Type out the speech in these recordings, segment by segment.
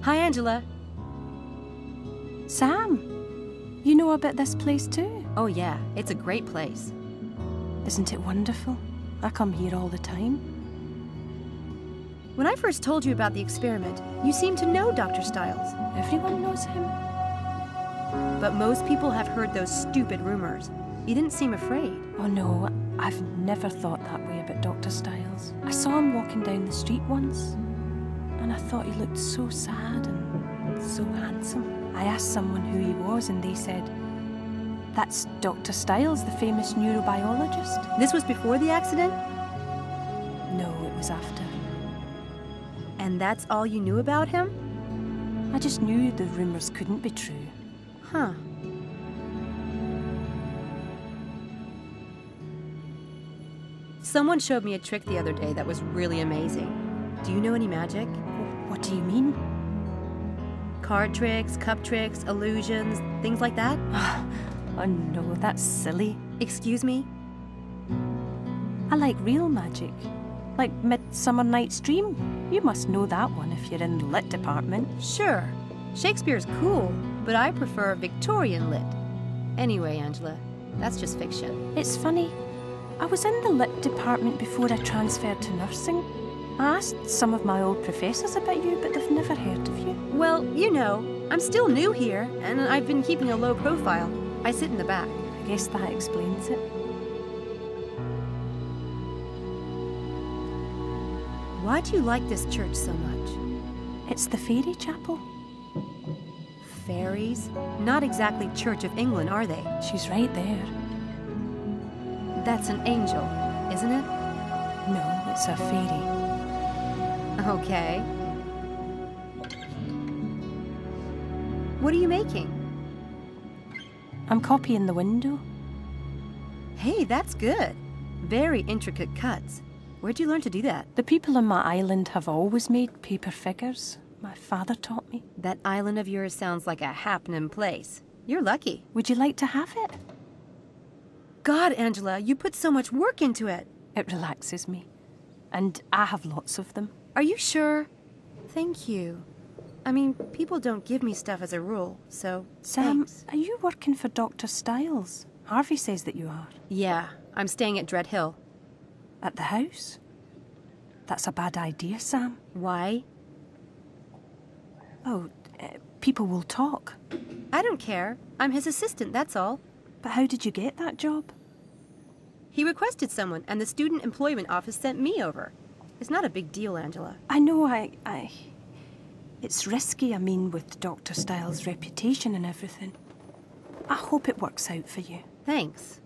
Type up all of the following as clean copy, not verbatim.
Hi, Angela. Sam, you know about this place too? Oh yeah, it's a great place. Isn't it wonderful? I come here all the time. When I first told you about the experiment, you seemed to know Dr. Stiles. Everyone knows him. But most people have heard those stupid rumors. You didn't seem afraid. Oh no, I've never thought that way about Dr. Stiles. I saw him walking down the street once, and I thought he looked so sad and so handsome. I asked someone who he was, and they said, "That's Dr. Stiles, the famous neurobiologist." This was before the accident? No, it was after. And that's all you knew about him? I just knew the rumors couldn't be true. Huh. Someone showed me a trick the other day that was really amazing. Do you know any magic? What do you mean? Card tricks, cup tricks, illusions, things like that? Oh no, that's silly. Excuse me? I like real magic. Like Midsummer Night's Dream. You must know that one if you're in the lit department. Sure. Shakespeare's cool, but I prefer Victorian lit. Anyway, Angela, that's just fiction. It's funny. I was in the lit department before I transferred to nursing. I asked some of my old professors about you, but they've never heard of you. Well, you know, I'm still new here, and I've been keeping a low profile. I sit in the back. I guess that explains it. Why do you like this church so much? It's the fairy chapel. Fairies? Not exactly Church of England, are they? She's right there. That's an angel, isn't it? No, it's a fairy. Okay. What are you making? I'm copying the window. Hey, that's good. Very intricate cuts. Where'd you learn to do that? The people on my island have always made paper figures. My father taught me. That island of yours sounds like a happening place. You're lucky. Would you like to have it? God, Angela, you put so much work into it. It relaxes me. And I have lots of them. Are you sure? Thank you. I mean, people don't give me stuff as a rule, so Sam, thanks. are you working for Dr. Stiles? Harvey says that you are. Yeah, I'm staying at Dread Hill. At the house? That's a bad idea, Sam. Why? Oh, people will talk. I don't care. I'm his assistant, that's all. But how did you get that job? He requested someone, and the Student Employment Office sent me over. It's not a big deal, Angela. I know, It's risky, I mean, with Dr. Stiles' reputation and everything. I hope it works out for you. Thanks.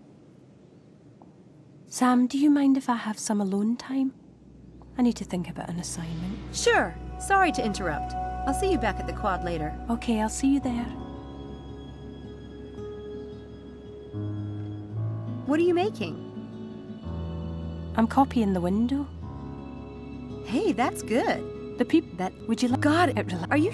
Sam, do you mind if I have some alone time? I need to think about an assignment. Sure. Sorry to interrupt. I'll see you back at the quad later. Okay, I'll see you there. What are you making? I'm copying the window. Hey, that's good. The people that... Would you like... God, it are you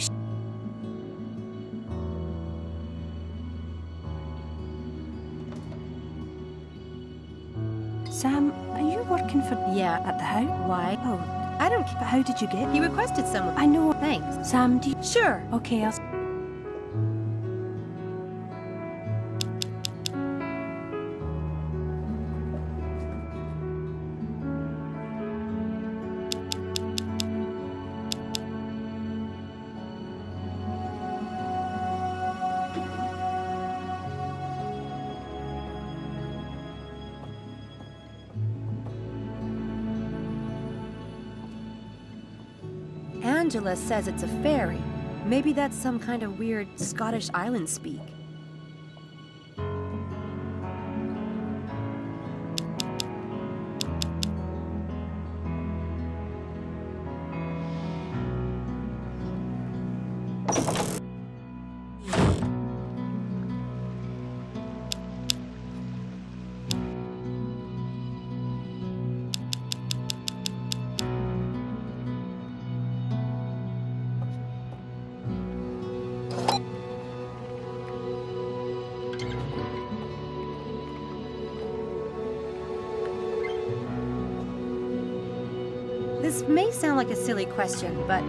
Sam, are you working for... Yeah. At the house? Why? Oh, I don't but how did you get... He requested someone. I know. Thanks. Sam, do you... Sure. Okay, I'll... Angela says it's a fairy. Maybe that's some kind of weird Scottish island speak. This may sound like a silly question, but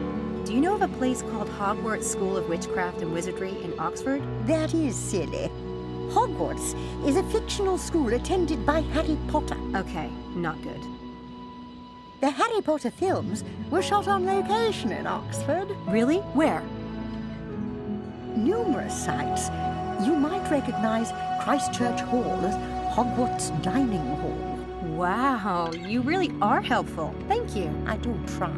Do you know of a place called Hogwarts School of Witchcraft and Wizardry in Oxford? That is silly. Hogwarts is a fictional school attended by Harry Potter. Okay, not good. The Harry Potter films were shot on location in Oxford. Really? Where? Numerous sites. You might recognize Christchurch Hall as Hogwarts Dining Hall. Wow, you really are helpful. Thank you. I do try.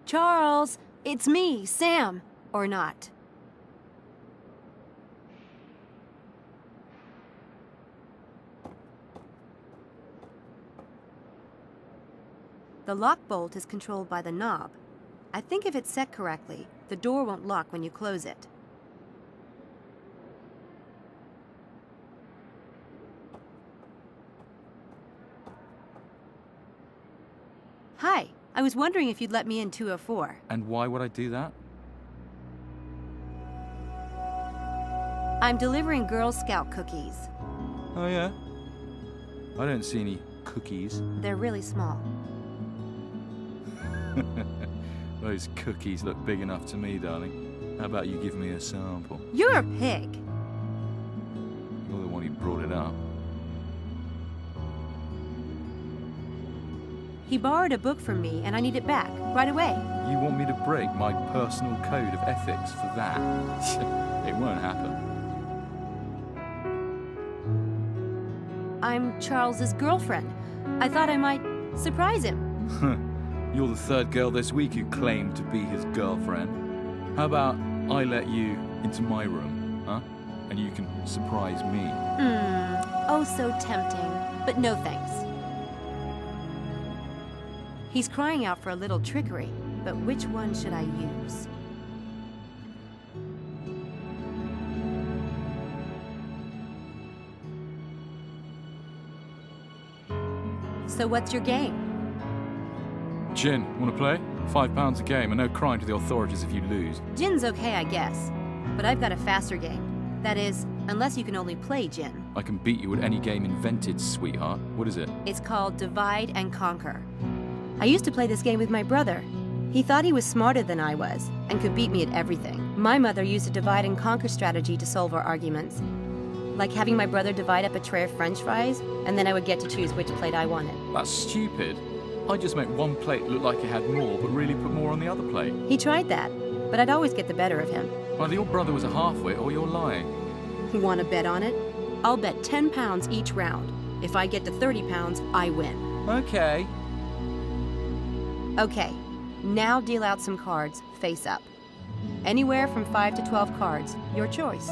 Charles, it's me, Sam. Or not. The lock bolt is controlled by the knob. I think if it's set correctly, the door won't lock when you close it. Hi, I was wondering if you'd let me in 204. And why would I do that? I'm delivering Girl Scout cookies. Oh, yeah? I don't see any cookies. They're really small. Those cookies look big enough to me, darling. How about you give me a sample? You're a pig. You're the one who brought it up. He borrowed a book from me, and I need it back, right away. You want me to break my personal code of ethics for that? It won't happen. I'm Charles's girlfriend. I thought I might surprise him. You're the third girl this week who claimed to be his girlfriend. How about I let you into my room, huh? And you can surprise me. Oh, so tempting. But no thanks. He's crying out for a little trickery, but which one should I use? So what's your game? Gin, wanna play? £5 a game and no crying to the authorities if you lose. Gin's okay, I guess. But I've got a faster game. That is, unless you can only play gin. I can beat you at any game invented, sweetheart. What is it? It's called Divide and Conquer. I used to play this game with my brother. He thought he was smarter than I was and could beat me at everything. My mother used a divide and conquer strategy to solve our arguments. Like having my brother divide up a tray of French fries, and then I would get to choose which plate I wanted. That's stupid. I just make one plate look like it had more, but really put more on the other plate. He tried that, but I'd always get the better of him. Either your brother was a half-wit or you're lying. Want to bet on it? I'll bet £10 each round. If I get to £30, I win. Okay. Okay, now deal out some cards, face up. Anywhere from 5 to 12 cards, your choice.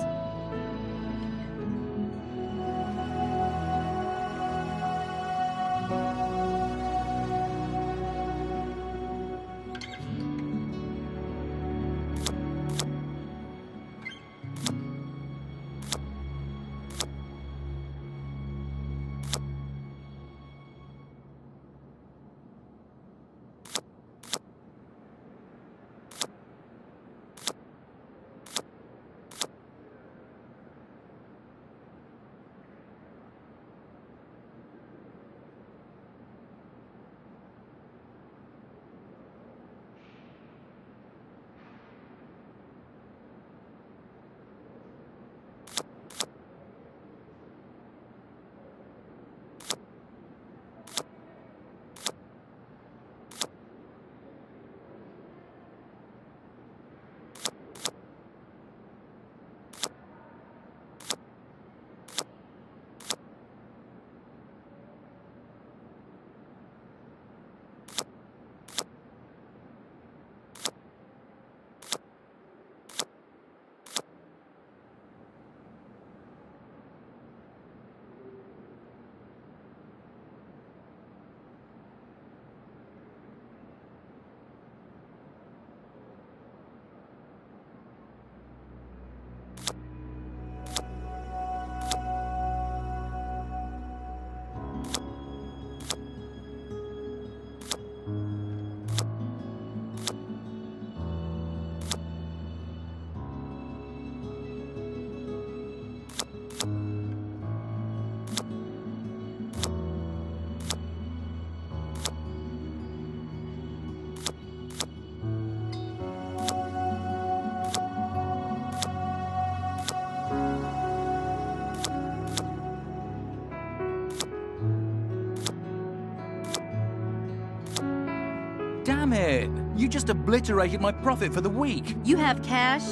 Damn it! You just obliterated my profit for the week. You have cash?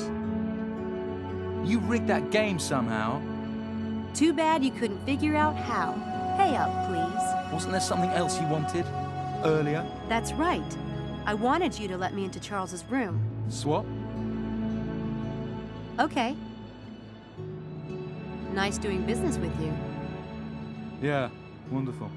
You rigged that game somehow. Too bad you couldn't figure out how. Pay up, please. Wasn't there something else you wanted earlier? That's right. I wanted you to let me into Charles's room. Swap? Okay. Nice doing business with you. Yeah, wonderful.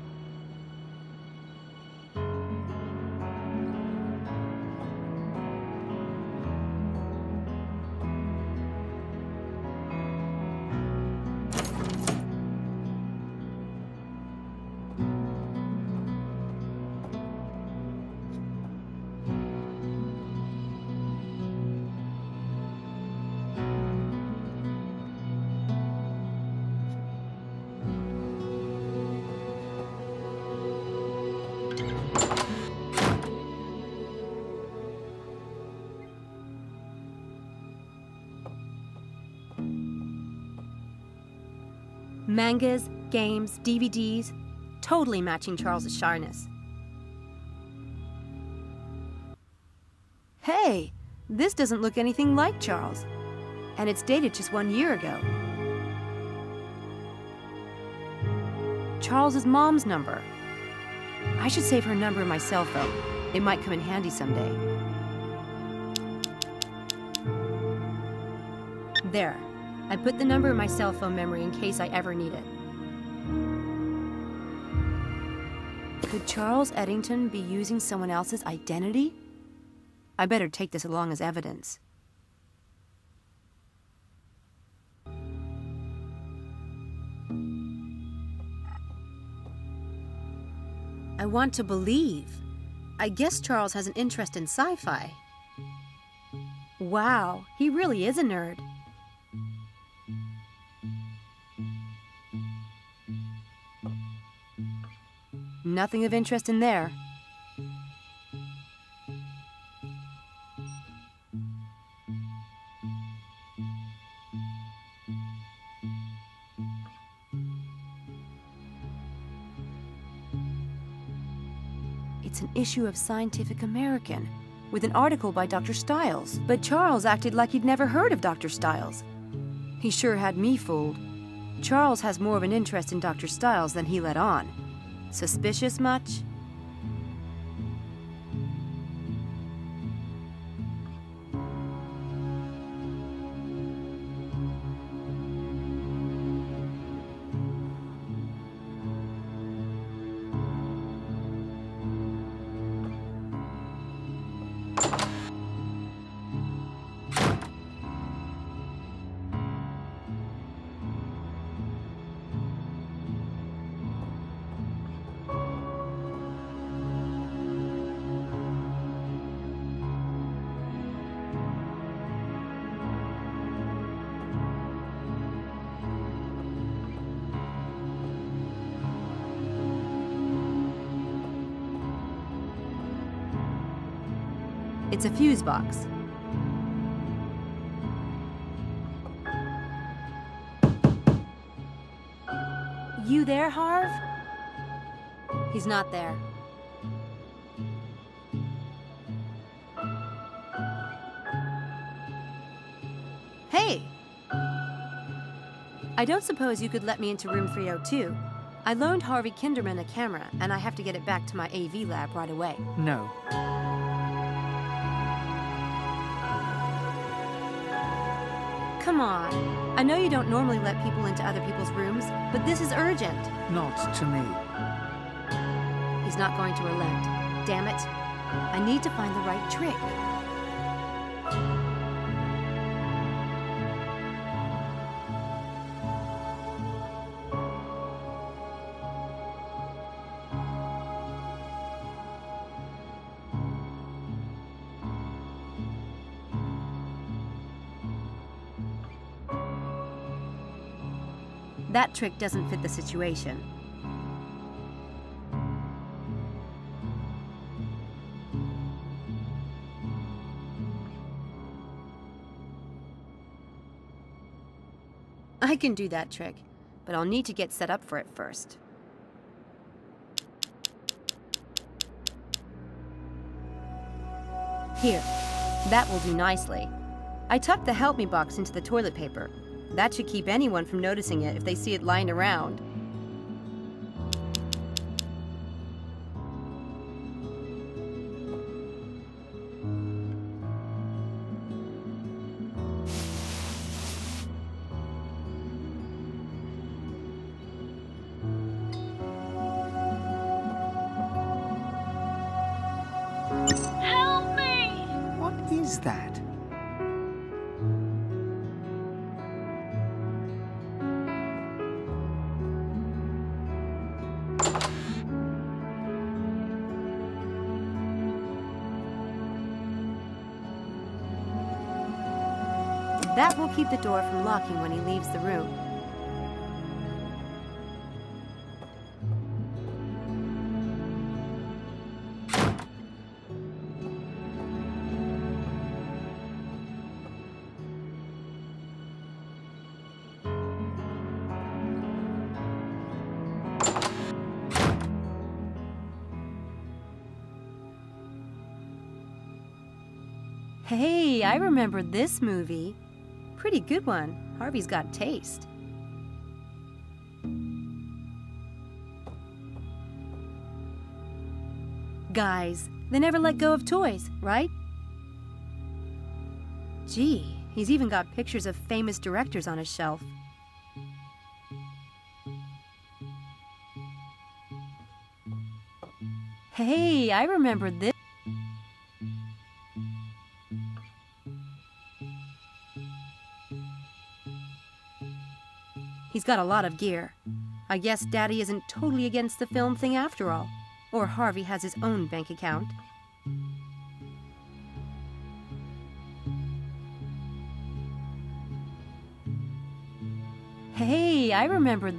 Mangas, games, DVDs, totally matching Charles's shyness. Hey, this doesn't look anything like Charles. And it's dated just 1 year ago. Charles's mom's number. I should save her number in my cell phone. It might come in handy someday. There. I put the number in my cell phone memory in case I ever need it. Could Charles Eddington be using someone else's identity? I better take this along as evidence. I want to believe. I guess Charles has an interest in sci-fi. Wow, he really is a nerd. Nothing of interest in there. It's an issue of Scientific American, with an article by Dr. Stiles. But Charles acted like he'd never heard of Dr. Stiles. He sure had me fooled. Charles has more of an interest in Dr. Stiles than he let on. Suspicious much? It's a fuse box. You there, Harv? He's not there. Hey! I don't suppose you could let me into room 302. I loaned Harvey Kinderman a camera, and I have to get it back to my AV lab right away. No. Come on. I know you don't normally let people into other people's rooms, but this is urgent. Not to me. He's not going to relent. Damn it. I need to find the right trick. That trick doesn't fit the situation. I can do that trick, but I'll need to get set up for it first. Here, that will do nicely. I tucked the help me box into the toilet paper. That should keep anyone from noticing it if they see it lying around. Help me! What is that? That will keep the door from locking when he leaves the room. Hey, I remember this movie. Pretty good one. Harvey's got taste. Guys, they never let go of toys, right? Gee, he's even got pictures of famous directors on his shelf. Hey, I remember this. He's got a lot of gear. I guess Daddy isn't totally against the film thing after all. Or Harvey has his own bank account. Hey, I remember.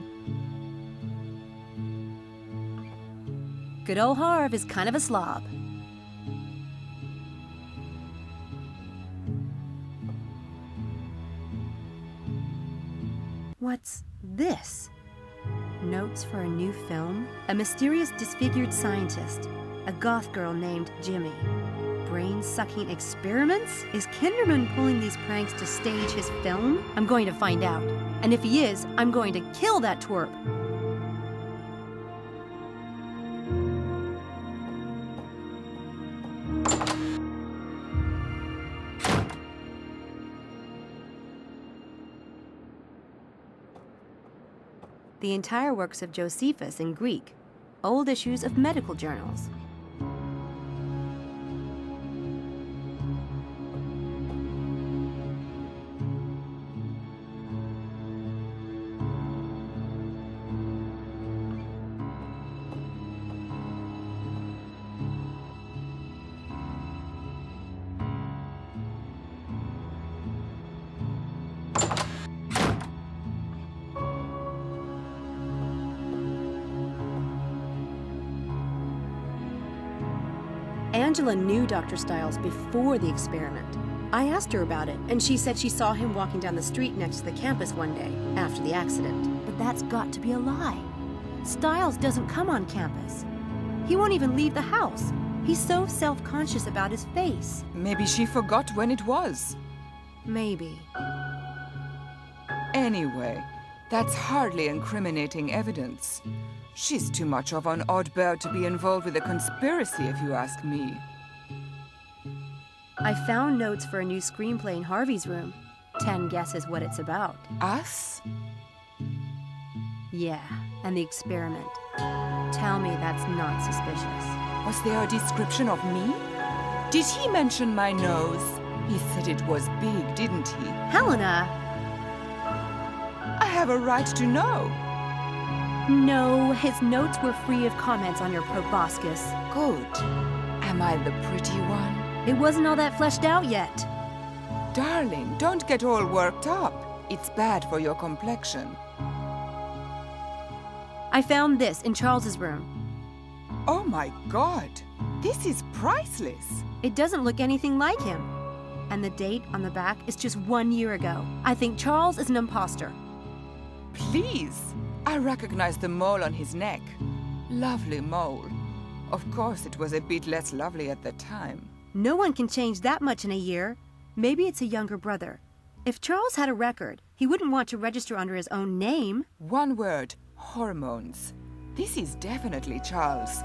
Good old Harv is kind of a slob. What's this? Notes for a new film? A mysterious disfigured scientist. A goth girl named Jimmy. Brain-sucking experiments? Is Kinderman pulling these pranks to stage his film? I'm going to find out. And if he is, I'm going to kill that twerp. The entire works of Josephus in Greek, old issues of medical journals. Angela knew Dr. Stiles before the experiment. I asked her about it, and she said she saw him walking down the street next to the campus one day, after the accident. But that's got to be a lie. Stiles doesn't come on campus. He won't even leave the house. He's so self-conscious about his face. Maybe she forgot when it was. Maybe. Anyway, that's hardly incriminating evidence. She's too much of an odd bird to be involved with a conspiracy, if you ask me. I found notes for a new screenplay in Harvey's room. 10 guesses what it's about. Us? Yeah, and the experiment. Tell me that's not suspicious. Was there a description of me? Did he mention my nose? He said it was big, didn't he? Helena! I have a right to know. No, his notes were free of comments on your proboscis. Good. Am I the pretty one? It wasn't all that fleshed out yet. Darling, don't get all worked up. It's bad for your complexion. I found this in Charles's room. Oh my God! This is priceless! It doesn't look anything like him. And the date on the back is just 1 year ago. I think Charles is an imposter. Please! I recognize the mole on his neck. Lovely mole. Of course, it was a bit less lovely at the time. No one can change that much in a year. Maybe it's a younger brother. If Charles had a record, he wouldn't want to register under his own name. One word, hormones. This is definitely Charles.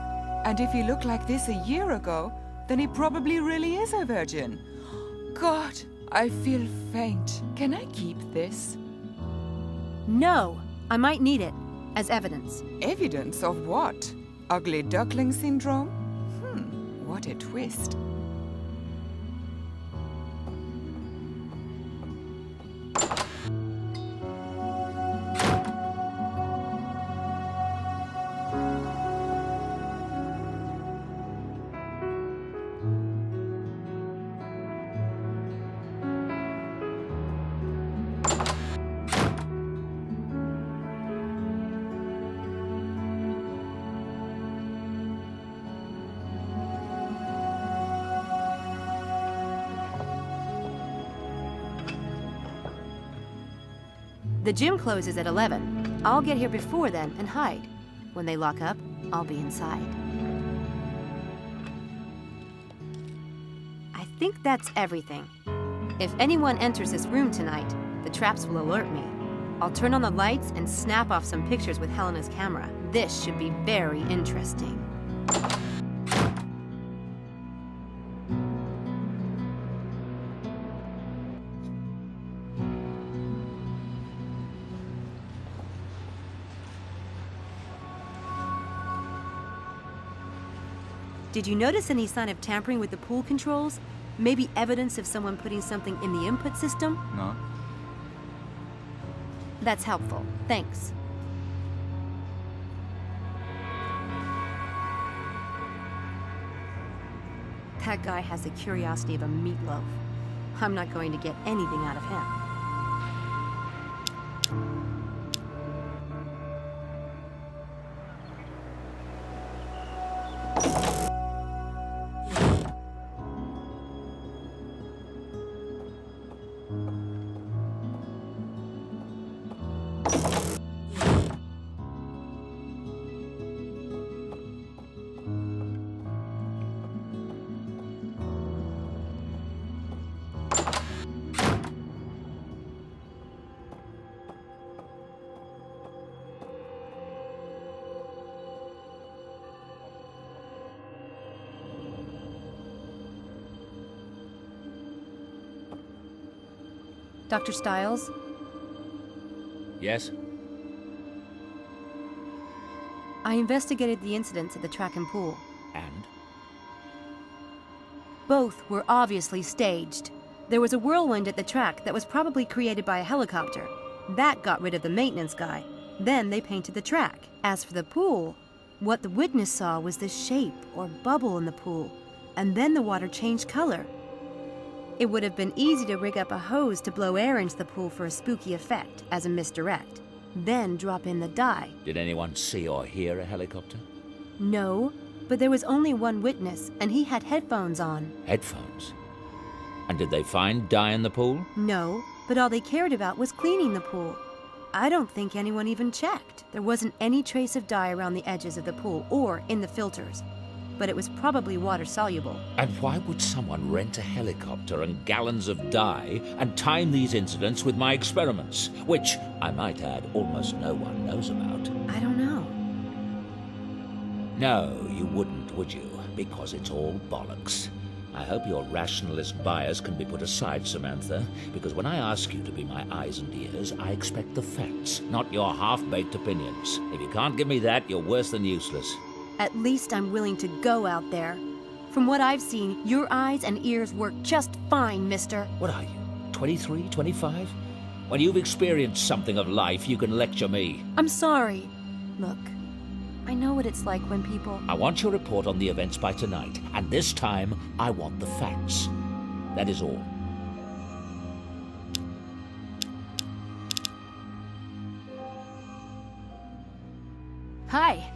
And if he looked like this a year ago, then he probably really is a virgin. God, I feel faint. Can I keep this? No, I might need it as evidence. Evidence of what? Ugly duckling syndrome? What a twist. The gym closes at 11. I'll get here before then and hide. When they lock up, I'll be inside. I think that's everything. If anyone enters this room tonight, the traps will alert me. I'll turn on the lights and snap off some pictures with Helena's camera. This should be very interesting. Did you notice any sign of tampering with the pool controls? Maybe evidence of someone putting something in the input system? No. That's helpful. Thanks. That guy has the curiosity of a meatloaf. I'm not going to get anything out of him. Dr. Stiles? Yes? I investigated the incidents at the track and pool. And? Both were obviously staged. There was a whirlwind at the track that was probably created by a helicopter. That got rid of the maintenance guy. Then they painted the track. As for the pool, what the witness saw was the shape or bubble in the pool, and then the water changed color. It would have been easy to rig up a hose to blow air into the pool for a spooky effect as a misdirect, then drop in the dye. Did anyone see or hear a helicopter? No, but there was only one witness, and he had headphones on. Headphones? And did they find dye in the pool? No, but all they cared about was cleaning the pool. I don't think anyone even checked. There wasn't any trace of dye around the edges of the pool or in the filters, but it was probably water-soluble. And why would someone rent a helicopter and gallons of dye and time these incidents with my experiments, which, I might add, almost no one knows about? I don't know. No, you wouldn't, would you? Because it's all bollocks. I hope your rationalist bias can be put aside, Samantha, because when I ask you to be my eyes and ears, I expect the facts, not your half-baked opinions. If you can't give me that, you're worse than useless. At least I'm willing to go out there. From what I've seen, your eyes and ears work just fine, mister. What are you, 23, 25? When you've experienced something of life, you can lecture me. I'm sorry. Look, I know what it's like when people... I want your report on the events by tonight, and this time, I want the facts. That is all. Hi.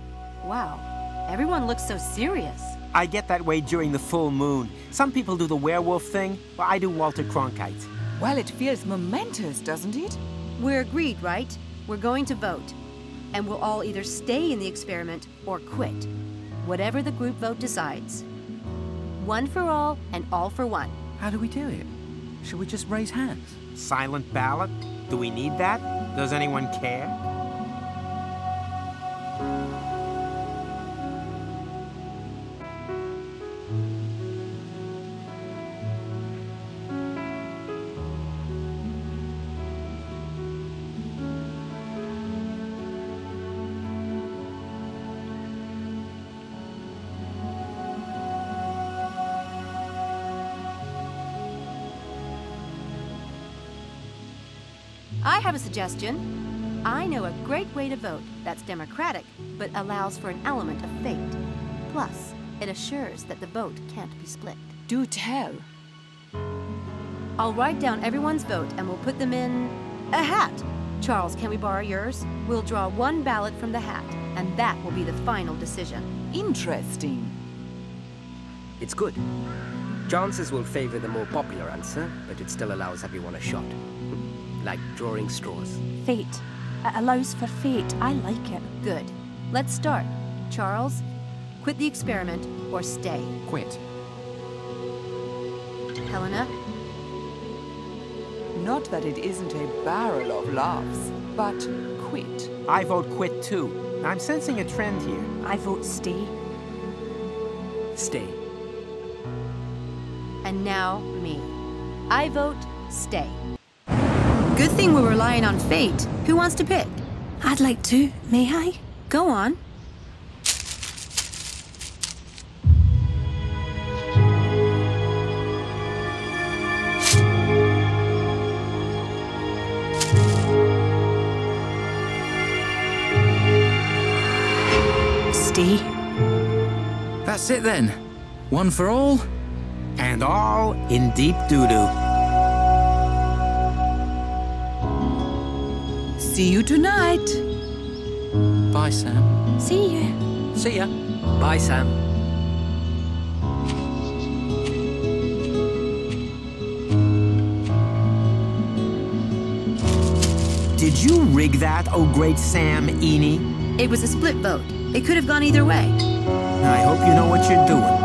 Wow. Everyone looks so serious. I get that way during the full moon. Some people do the werewolf thing, but I do Walter Cronkite. Well, it feels momentous, doesn't it? We're agreed, right? We're going to vote. And we'll all either stay in the experiment or quit. Whatever the group vote decides. One for all and all for one. How do we do it? Should we just raise hands? Silent ballot? Do we need that? Does anyone care? I have a suggestion. I know a great way to vote that's democratic, but allows for an element of fate. Plus, it assures that the vote can't be split. Do tell. I'll write down everyone's vote and we'll put them in a hat. Charles, can we borrow yours? We'll draw one ballot from the hat, and that will be the final decision. Interesting. It's good. Chances will favor the more popular answer, but it still allows everyone a shot. Like drawing straws. Fate. It allows for fate. I like it. Good. Let's start. Charles, quit the experiment or stay. Quit. Helena? Not that it isn't a barrel of laughs, but quit. I vote quit too. I'm sensing a trend here. I vote stay. Stay. And now me. I vote stay. Good thing we're relying on fate. Who wants to pick? I'd like to. May I? Go on. Stay. That's it then. One for all. And all in deep doo-doo. See you tonight. Bye, Sam. See you. See ya. Bye, Sam. Did you rig that, oh great Sam Eaney? It was a split vote. It could have gone either way. I hope you know what you're doing.